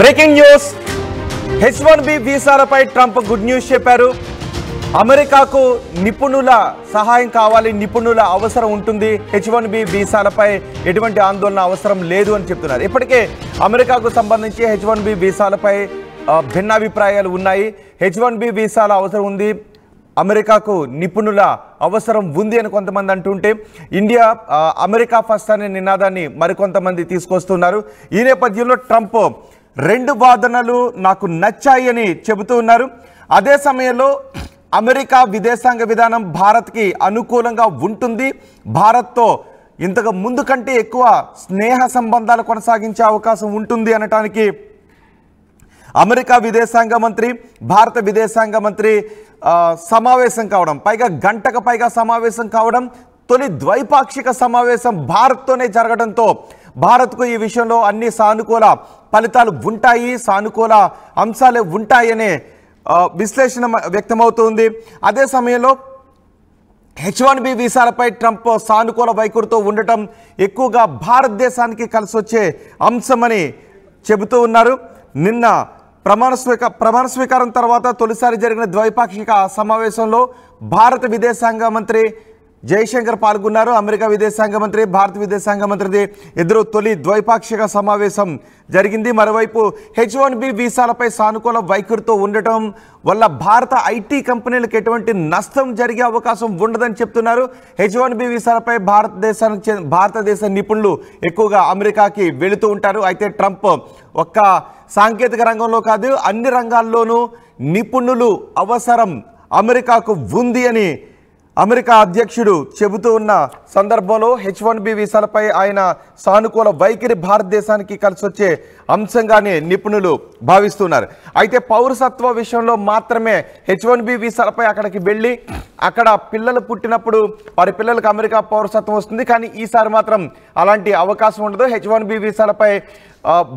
Breaking news H1B వీసాలపై Trump good news చెప్పారు. అమెరికాకు నిపుణుల సహాయం కావాలి, నిపుణుల అవసరం ఉంటుంది. H1B వీసాలపై ఎటువంటి ఆందోళన అవసరం లేదు అని చెప్తున్నారు. ఇప్పటికే అమెరికాకు సంబంధించి H1B వీసాలపై భిన్నాభిప్రాయాలు ఉన్నాయి. H1B వీసాల అవసరం ఉంది, అమెరికాకు నిపుణుల అవసరం ఉంది అని కొంతమంది అంటుంటే ఇండియా అమెరికా ఫస్ట్ అనే నినాదాన్ని మరికొంతమంది తీసుకొస్తున్నారు. ఈ నేపథ్యంలో ట్రంప్ రెండు వాదనలు నాకు నచ్చాయి అని చెబుతూ ఉన్నారు. అదే సమయంలో అమెరికా విదేశాంగ విధానం భారత్కి అనుకూలంగా ఉంటుంది, భారత్తో ఇంతకు ముందు కంటే ఎక్కువ స్నేహ సంబంధాలు కొనసాగించే అవకాశం ఉంటుంది అనటానికి అమెరికా విదేశాంగ మంత్రి భారత విదేశాంగ మంత్రి సమావేశం కావడం, పైగా గంటకు పైగా సమావేశం కావడం, తొలి ద్వైపాక్షిక సమావేశం భారత్తోనే జరగడంతో భారత్కు ఈ విషయంలో అన్ని సానుకూల ఫలితాలు ఉంటాయి, సానుకూల అంశాలే ఉంటాయనే విశ్లేషణ వ్యక్తమవుతుంది. అదే సమయంలో H1B వీసాలపై ట్రంప్ సానుకూల వైఖరితో ఉండటం ఎక్కువగా భారతదేశానికి కలిసి వచ్చే అంశమని చెబుతూ ఉన్నారు. నిన్న ప్రమాణ స్వీకారం తర్వాత తొలిసారి జరిగిన ద్వైపాక్షిక సమావేశంలో భారత విదేశాంగ మంత్రి జయశంకర్ పాల్గొన్నారు. అమెరికా విదేశాంగ మంత్రి, భారత విదేశాంగ మంత్రిది ఇద్దరు తొలి ద్వైపాక్షిక సమావేశం జరిగింది. మరోవైపు H1B వీసాలపై సానుకూల వైఖరితో ఉండటం వల్ల భారత ఐటీ కంపెనీలకు ఎటువంటి నష్టం జరిగే అవకాశం ఉండదని చెప్తున్నారు. H1B వీసాలపై భారతదేశ నిపుణులు ఎక్కువగా అమెరికాకి వెళుతూ ఉంటారు. అయితే ట్రంప్ ఒక్క సాంకేతిక రంగంలో కాదు, అన్ని రంగాల్లోనూ నిపుణులు అవసరం అమెరికాకు ఉంది అని అమెరికా అధ్యక్షుడు చెబుతూ ఉన్న సందర్భంలో H1B వీసాలపై ఆయన సానుకూల వైఖరి భారతదేశానికి కలిసి వచ్చే అంశంగానే నిపుణులు భావిస్తున్నారు. అయితే పౌరసత్వ విషయంలో మాత్రమే H1B వీసాలపై అక్కడికి వెళ్ళి అక్కడ పిల్లలు పుట్టినప్పుడు వారి పిల్లలకు అమెరికా పౌరసత్వం వస్తుంది. కానీ ఈసారి మాత్రం అలాంటి అవకాశం ఉండదు. H1B వీసాలపై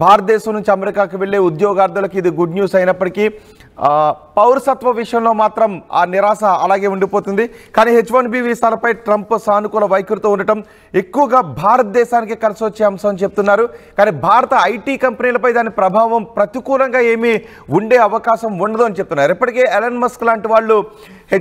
భారతదేశం నుంచి అమెరికాకు వెళ్ళే ఉద్యోగార్థులకు ఇది గుడ్ న్యూస్ అయినప్పటికీ పౌరసత్వ విషయంలో మాత్రం ఆ నిరాశ అలాగే ఉండిపోతుంది. కానీ H1B వీసాలపై ట్రంప్ సానుకూల వైఖరితో ఉండటం ఎక్కువగా భారతదేశానికి కలిసి వచ్చే అంశం అని చెప్తున్నారు. కానీ భారత ఐటీ కంపెనీలపై దాని ప్రభావం ప్రతికూలంగా ఏమీ ఉండే అవకాశం ఉండదు అని చెప్తున్నారు. ఇప్పటికే ఎలన్ మస్క్ లాంటి వాళ్ళు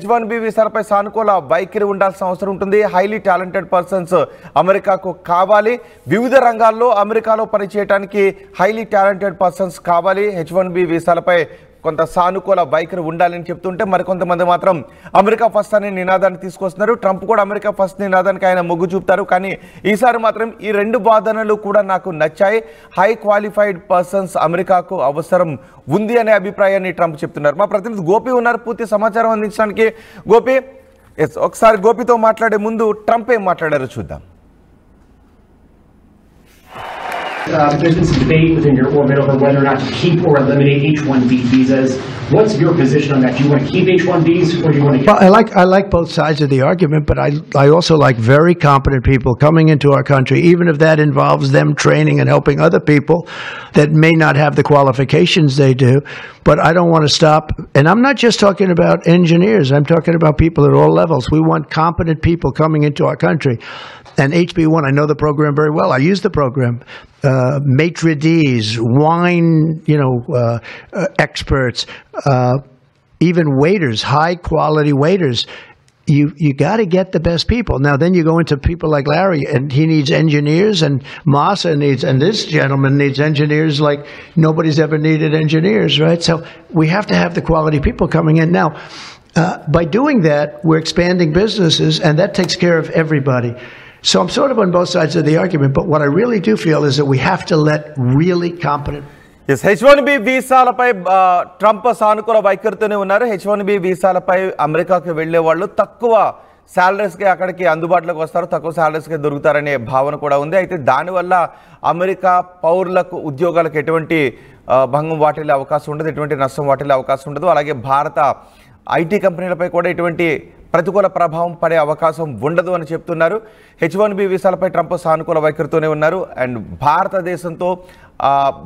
H1B వీసాలపై సానుకూల వైఖరి ఉండాల్సిన అవసరం ఉంటుంది. హైలీ టాలెంటెడ్ పర్సన్స్ అమెరికాకు కావాలి, వివిధ రంగాల్లో అమెరికాలో పనిచేయడానికి హైలీ టాలెంటెడ్ పర్సన్స్ కావాలి. H1B వీసాలపై కొంత సానుకూల వైఖరి ఉండాలని చెప్తుంటే మరికొంతమంది మాత్రం అమెరికా ఫస్ట్ అనే నినాదాన్ని తీసుకొస్తున్నారు. ట్రంప్ కూడా అమెరికా ఫస్ట్ నినాదానికి ఆయన మొగ్గు చూపుతారు. కానీ ఈసారి మాత్రం ఈ రెండు వాదనలు కూడా నాకు నచ్చాయి. హై క్వాలిఫైడ్ పర్సన్స్ అమెరికాకు అవసరం ఉంది అనే అభిప్రాయాన్ని ట్రంప్ చెప్తున్నారు. మా ప్రతినిధి గోపి ఉన్నారు పూర్తి సమాచారం అందించడానికి. గోపి, ఒకసారి గోపితో మాట్లాడే ముందు ట్రంప్ ఏం మాట్లాడారో చూద్దాం. There's been some debate within your orbit over whether or not to keep or eliminate H-1B visas. What's your position on that? Do you want to keep H-1Bs or do you want to? Well, I like both sides of the argument, but I also like very competent people coming into our country, even if that involves them training and helping other people that may not have the qualifications they do. But I don't want to stop. And I'm not just talking about engineers. I'm talking about people at all levels. We want competent people coming into our country. And HB1, I know the program very well. I use the program. Maitre d's, wine, experts, even waiters, high quality waiters. You got to get the best people. Now then you go into people like Larry, and he needs engineers, and Masa needs, and this gentleman needs engineers like nobody's ever needed engineers, right? So we have to have the quality people coming in. Now, by doing that, we're expanding businesses, and that takes care of everybody. So I'm sort of on both sides of the argument, but what I really do feel is that we have to let really competent. Yes, H1B వీసాలపై Trump సానుకూల వైఖరితోనే ఉన్నారు. H1B వీసాలపై అమెరికాకు వెళ్లే వాళ్ళు తక్కువ శాలరీస్కి అక్కడికి అందుబాటులోకి వస్తారు, తక్కువ శాలరీస్కి దొరుకుతారనే భావన కూడా ఉంది. అయితే దానివల్ల అమెరికా పౌరులకు ఉద్యోగాలకు ఎటువంటి భంగం వాటిల్లే అవకాశం ఉండదు, ఎటువంటి నష్టం వాటిల్లే అవకాశం ఉండదు. అలాగే భారత ఐటీ కంపెనీలపై కూడా ఎటువంటి ప్రతికూల ప్రభావం పడే అవకాశం ఉండదు అని చెప్తున్నారు. H1B వీసాలపై ట్రంప్ సానుకూల వైఖరితోనే ఉన్నారు. అండ్ భారతదేశంతో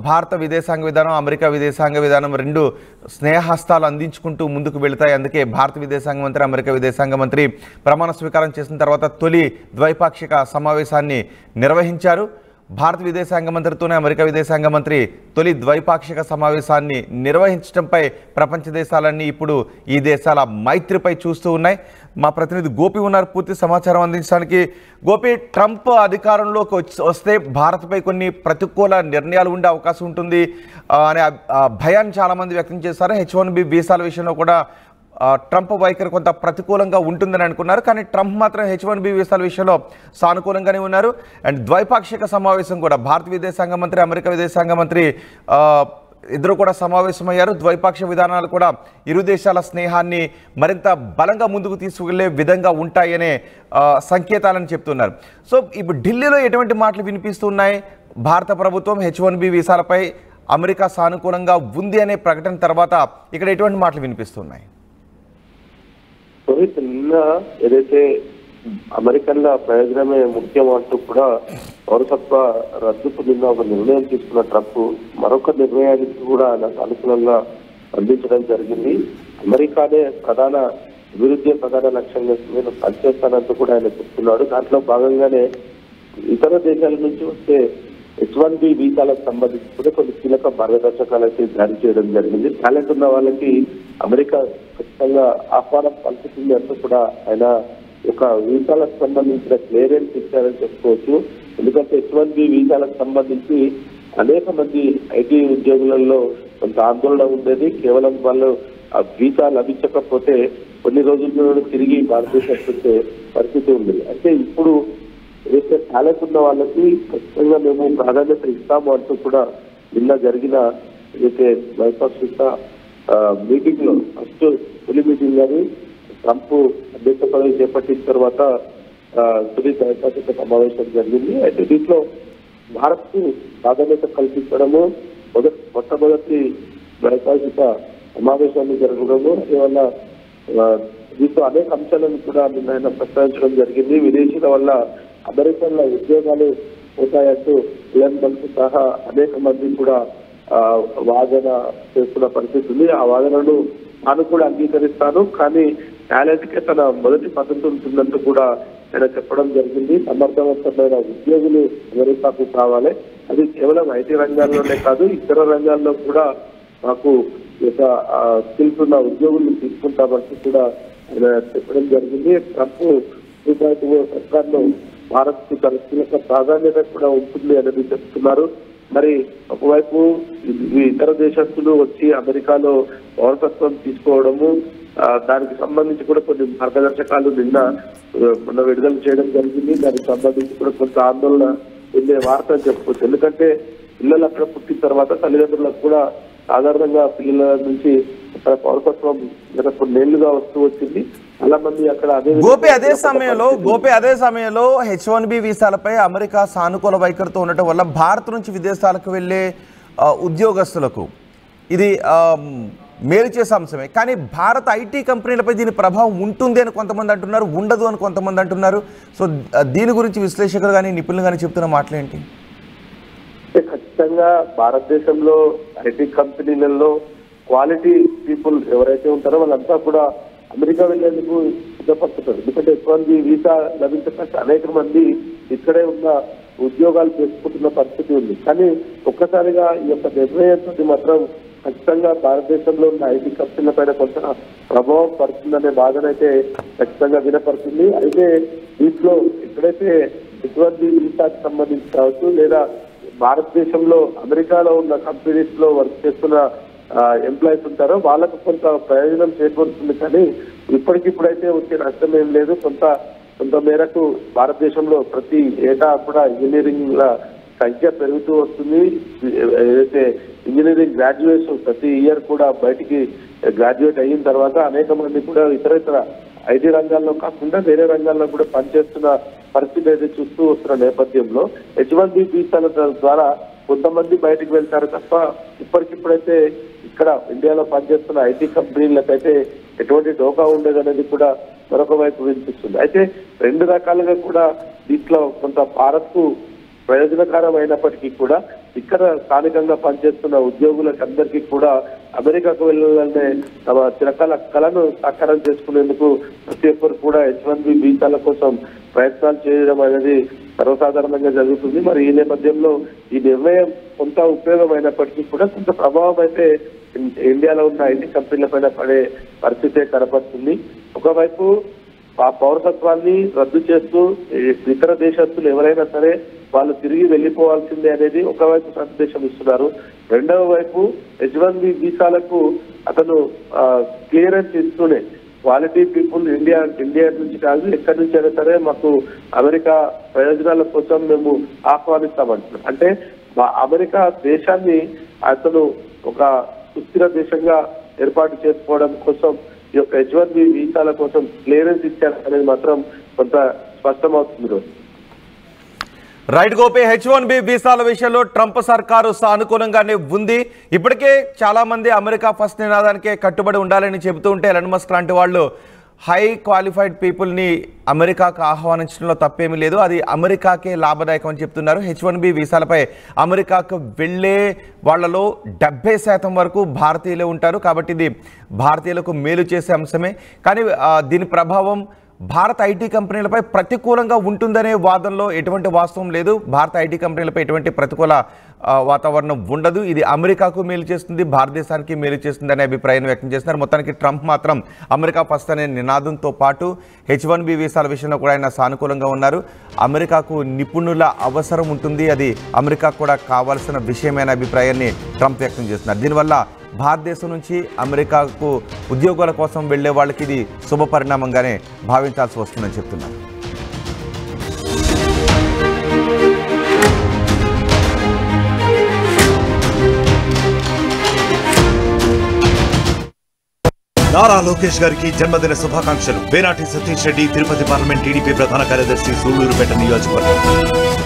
భారత విదేశాంగ విధానం, అమెరికా విదేశాంగ విధానం రెండు స్నేహహస్తాలు అందించుకుంటూ ముందుకు వెళతాయి. అందుకే భారత విదేశాంగ మంత్రి, అమెరికా విదేశాంగ మంత్రి ప్రమాణ స్వీకారం చేసిన తర్వాత తొలి ద్వైపాక్షిక సమావేశాన్ని నిర్వహించారు. భారత విదేశాంగ మంత్రితోనే అమెరికా విదేశాంగ మంత్రి తొలి ద్వైపాక్షిక సమావేశాన్ని నిర్వహించడంపై ప్రపంచ దేశాలన్నీ ఇప్పుడు ఈ దేశాల మైత్రిపై చూస్తూ ఉన్నాయి. మా ప్రతినిధి గోపి ఉన్నారు పూర్తి సమాచారం అందించడానికి. గోపి, ట్రంప్ అధికారంలోకి వస్తే భారత్పై కొన్ని ప్రతికూల నిర్ణయాలు ఉండే అవకాశం ఉంటుంది అనే భయాన్ని చాలామంది వ్యక్తం చేశారు. H1B వీసాల విషయంలో కూడా ట్రంప్ వైఖరి కొంత ప్రతికూలంగా ఉంటుందని అనుకున్నారు. కానీ ట్రంప్ మాత్రం H1B వీసాల విషయంలో సానుకూలంగానే ఉన్నారు. అండ్ ద్వైపాక్షిక సమావేశం కూడా భారత విదేశాంగ మంత్రి, అమెరికా విదేశాంగ మంత్రి ఇద్దరు కూడా సమావేశమయ్యారు. ద్వైపాక్షిక విధానాలు కూడా ఇరు దేశాల స్నేహాన్ని మరింత బలంగా ముందుకు తీసుకువెళ్లే విధంగా ఉంటాయనే సంకేతాలను చెప్తున్నారు. సో ఇప్పుడు ఢిల్లీలో ఎటువంటి మాటలు వినిపిస్తున్నాయి? భారత ప్రభుత్వం H1B వీసాలపై అమెరికా సానుకూలంగా ఉంది అనే ప్రకటన తర్వాత ఇక్కడ ఎటువంటి మాటలు వినిపిస్తున్నాయి? రోహిత్, నిన్న ఏదైతే అమెరికన్ల ప్రయోజనమే ముఖ్యం అంటూ కూడా పౌరసత్వ రద్దుకు నిన్న ఒక నిర్ణయం తీసుకున్న ట్రంప్ మరొక నిర్ణయానికి కూడా నాకు అనుకూలంగా అందించడం జరిగింది. అమెరికానే ప్రధాన లక్ష్యంగా నేను పనిచేస్తానంటూ కూడా ఆయన చెప్తున్నాడు. దాంట్లో భాగంగానే ఇతర దేశాల నుంచి వస్తే H1B వీసాలకు సంబంధించి కూడా కొన్ని కీలక మార్గదర్శకాలకి జారీ చేయడం జరిగింది. టాలెంట్ ఉన్న వాళ్ళకి అమెరికా ఖచ్చితంగా ఆహ్వానం పలుకుతుంది అంటూ కూడా ఆయన ఒక వీసాలకు సంబంధించిన క్లియరెన్స్ ఇచ్చారని చెప్పుకోవచ్చు. ఎందుకంటే H1B వీసాలకు సంబంధించి అనేక మంది ఐటీ ఉద్యోగులలో కొంత ఆందోళన ఉండేది. కేవలం వాళ్ళు ఆ వీసా లభించకపోతే కొన్ని రోజుల్లో తిరిగి భారతదేశం వచ్చే పరిస్థితి ఉంది. అంటే ఇప్పుడు ఏదైతే టాలెంట్ ఉన్న వాళ్ళకి ఖచ్చితంగా మేము ప్రాధాన్యత ఇస్తాము అంటూ కూడా నిన్న జరిగిన ఏదైతే ద్వైపాక్షిక మీటింగ్ లో ఫస్ట్ తొలి మీటింగ్ అని ట్రంప్ అధ్యక్ష పదవి చేపట్టిన తర్వాత తొలి ద్వైపాక్షిక సమావేశం జరిగింది. అయితే దీంట్లో భారత్ కు ప్రాధాన్యత కల్పించడము, మొట్టమొదటి ద్వైపాక్షిక సమావేశాన్ని జరగడము, అందువల్ల దీంతో అనేక అంశాలను కూడా నిన్న ఆయన ప్రస్తావించడం జరిగింది. విదేశీల వల్ల అమెరికన్ల ఉద్యోగాలు పోతాయంటూ ఇలాన్ మస్క్ సహా అనేక మంది కూడా వాదన చేస్తున్న పరిస్థితి ఉంది. ఆ వాదనను తాను కూడా అంగీకరిస్తాను, కానీ టాలెంట్ కే తన మొదటి పద్ధతి ఉంటుందంటూ కూడా ఆయన చెప్పడం జరిగింది. సమర్థవంతమైన ఉద్యోగులు అమెరికాకు కావాలి. అది కేవలం ఐటీ రంగాల్లోనే కాదు, ఇతర రంగాల్లో కూడా మాకు ఒక స్కిల్స్ ఉన్న ఉద్యోగులు తీసుకుంటామంటూ కూడా ఆయన చెప్పడం జరిగింది. ట్రంప్ సర్కార్లో భారత్ కు తన కీలక ప్రాధాన్యత కూడా ఉంటుంది అనేది చెప్తున్నారు. మరి ఒకవైపు ఇతర దేశస్తులు వచ్చి అమెరికాలో పౌరసత్వం తీసుకోవడము, దానికి సంబంధించి కూడా కొన్ని మార్గదర్శకాలు మొన్న విడుదల చేయడం జరిగింది. దానికి సంబంధించి కూడా కొంత ఆందోళన చెందే వార్త అని చెప్పుకోవచ్చు. ఎందుకంటే పిల్లలు అక్కడ పుట్టిన తర్వాత తల్లిదండ్రులకు కూడా సాధారణంగా పిల్లల నుంచి అక్కడ పౌరసత్వం గత కొన్నేళ్లుగా వస్తూ వచ్చింది. చాలా మంది అక్కడ గోపి అదే సమయంలో H1B వీసాలపై అమెరికా సానుకూల వైఖరితో ఉండటం వల్ల భారత్ నుంచి విదేశాలకు వెళ్లే ఉద్యోగస్తులకు ఇది మేలు చేసే అంశమే. కానీ భారత ఐటీ కంపెనీలపై దీని ప్రభావం ఉంటుంది అని కొంతమంది అంటున్నారు, ఉండదు అని కొంతమంది అంటున్నారు. సో దీని గురించి విశ్లేషకులు కానీ నిపుణులు కానీ చెప్తున్న మాటలేంటి? ఖచ్చితంగా భారతదేశంలో ఐటీ కంపెనీలలో క్వాలిటీ పీపుల్ ఎవరైతే ఉంటారో వాళ్ళంతా కూడా అమెరికా వెళ్లేందుకు సిద్ధపడుతున్నారు. ఎందుకంటే H1B వీసా లభించక అనేక మంది ఇక్కడే ఉన్న ఉద్యోగాలు చేసుకుంటున్న పరిస్థితి ఉంది. కానీ ఒక్కసారిగా ఈ యొక్క నిర్ణయంతో మాత్రం ఖచ్చితంగా భారతదేశంలో ఉన్న ఐటీ కంపెనీల పైన కొంత ప్రభావం పడుతుందనే బాధనైతే ఖచ్చితంగా వినపడుతుంది. అయితే దీంట్లో ఎక్కడైతే H1B వీసాకి సంబంధించి కావచ్చు, లేదా భారతదేశంలో అమెరికాలో ఉన్న కంపెనీస్ లో వర్క్ చేస్తున్న ఎంప్లాయీస్ ఉంటారో వాళ్ళకు కొంత ప్రయోజనం చేకూరుతుంది. కానీ ఇప్పటికిప్పుడైతే వచ్చే నష్టం ఏం లేదు. కొంత మేరకు భారతదేశంలో ప్రతి ఏటా కూడా ఇంజనీరింగ్ సంఖ్య పెరుగుతూ వస్తుంది. ఏదైతే ఇంజనీరింగ్ గ్రాడ్యుయేట్స్ ప్రతి ఇయర్ కూడా బయటికి గ్రాడ్యుయేట్ అయిన తర్వాత అనేక మంది కూడా ఇతర ఐటీ రంగాల్లో కాకుండా వేరే రంగాల్లో కూడా పనిచేస్తున్న పరిస్థితి అయితే చూస్తూ వస్తున్న నేపథ్యంలో H1B వీసాల ద్వారా కొంతమంది బయటకు వెళ్తారు తప్ప ఇప్పటికిప్పుడైతే ఇక్కడ ఇండియాలో పనిచేస్తున్న ఐటీ కంపెనీలకైతే ఎటువంటి డోకా ఉండేదనేది కూడా మరొక వైపు వినిపిస్తుంది. అయితే రెండు రకాలుగా కూడా దీంట్లో కొంత భారత్ కు ప్రయోజనకరం అయినప్పటికీ కూడా ఇక్కడ స్థానికంగా పనిచేస్తున్న ఉద్యోగులకు అందరికీ కూడా అమెరికాకు వెళ్ళాలనే తమ చిరకాల కళను సాకారం చేసుకునేందుకు ప్రతి ఒక్కరు కూడా H1B వీసాల కోసం ప్రయత్నాలు చేయడం అనేది సర్వసాధారణంగా జరుగుతుంది. మరి ఈ నేపథ్యంలో ఈ నిర్ణయం కొంత ఉపయోగమైనప్పటికీ కూడా కొంత ప్రభావం అయితే ఇండియాలో ఉన్న ఐటీ కంపెనీల పైన పడే పరిస్థితే కనపడుతుంది. ఒకవైపు ఆ పౌరసత్వాన్ని రద్దు చేస్తూ ఇతర దేశస్తులు ఎవరైనా సరే వాళ్ళు తిరిగి వెళ్ళిపోవాల్సిందే అనేది ఒకవైపు సందేశం ఇస్తున్నారు. రెండవ వైపు H1B వీసాలకు అతను క్లియరెన్స్ ఇస్తూనే క్వాలిటీ పీపుల్ ఇండియా నుంచి కాదు ఎక్కడి నుంచి అయినా సరే మాకు అమెరికా ప్రయోజనాల కోసం మేము ఆహ్వానిస్తామంటున్నాం. అంటే అమెరికా దేశాన్ని అతను ఒక సుస్థిర దేశంగా ఏర్పాటు చేసుకోవడం కోసం ఈ యొక్క H1B వీసాల కోసం క్లియరెన్స్ ఇచ్చారు అనేది మాత్రం కొంత స్పష్టమవుతుంది. రైట్ గోపి, H1B వీసాల విషయంలో ట్రంప్ సర్కారు సానుకూలంగానే ఉంది. ఇప్పటికే చాలా మంది అమెరికా ఫస్ట్ నినాదానికే కట్టుబడి ఉండాలని చెబుతూ ఉంటే ఎలన్ మస్క్ లాంటి వాళ్ళు హై క్వాలిఫైడ్ పీపుల్ని అమెరికాకు ఆహ్వానించడంలో తప్పేమీ లేదు, అది అమెరికాకే లాభదాయకం అని చెప్తున్నారు. H1B వీసాలపై అమెరికాకు వెళ్ళే వాళ్లలో 70% వరకు భారతీయులే ఉంటారు. కాబట్టి ఇది భారతీయులకు మేలు చేసే అంశమే. కానీ దీని ప్రభావం భారత ఐటీ కంపెనీలపై ప్రతికూలంగా ఉంటుందనే వాదనలో ఎటువంటి వాస్తవం లేదు. భారత ఐటీ కంపెనీలపై ఎటువంటి ప్రతికూల వాతావరణం ఉండదు. ఇది అమెరికాకు మేలు చేస్తుంది, భారతదేశానికి మేలు చేస్తుంది అనే అభిప్రాయాన్ని వ్యక్తం చేస్తున్నారు. మొత్తానికి ట్రంప్ మాత్రం అమెరికా ఫస్ట్ అనే నినాదంతో పాటు H1B వీసాల విషయంలో కూడా ఆయన సానుకూలంగా ఉన్నారు. అమెరికాకు నిపుణుల అవసరం ఉంటుంది, అది అమెరికాకు కూడా కావాల్సిన విషయమైన అభిప్రాయాన్ని ట్రంప్ వ్యక్తం చేస్తున్నారు. దీనివల్ల భారతదేశం నుంచి అమెరికాకు ఉద్యోగాల కోసం వెళ్లే వాళ్ళకి ఇది శుభ పరిణామంగానే భావించాల్సి వస్తుందని చెప్తున్నారు. నారా లోకేష్ గారికి జన్మదిన శుభాకాంక్షలు. వేనాటి సతీష్ రెడ్డి, తిరుపతి పార్లమెంట్ టీడీపీ ప్రధాన కార్యదర్శి, సూళ్లూరుపేట నియోజకవర్గం.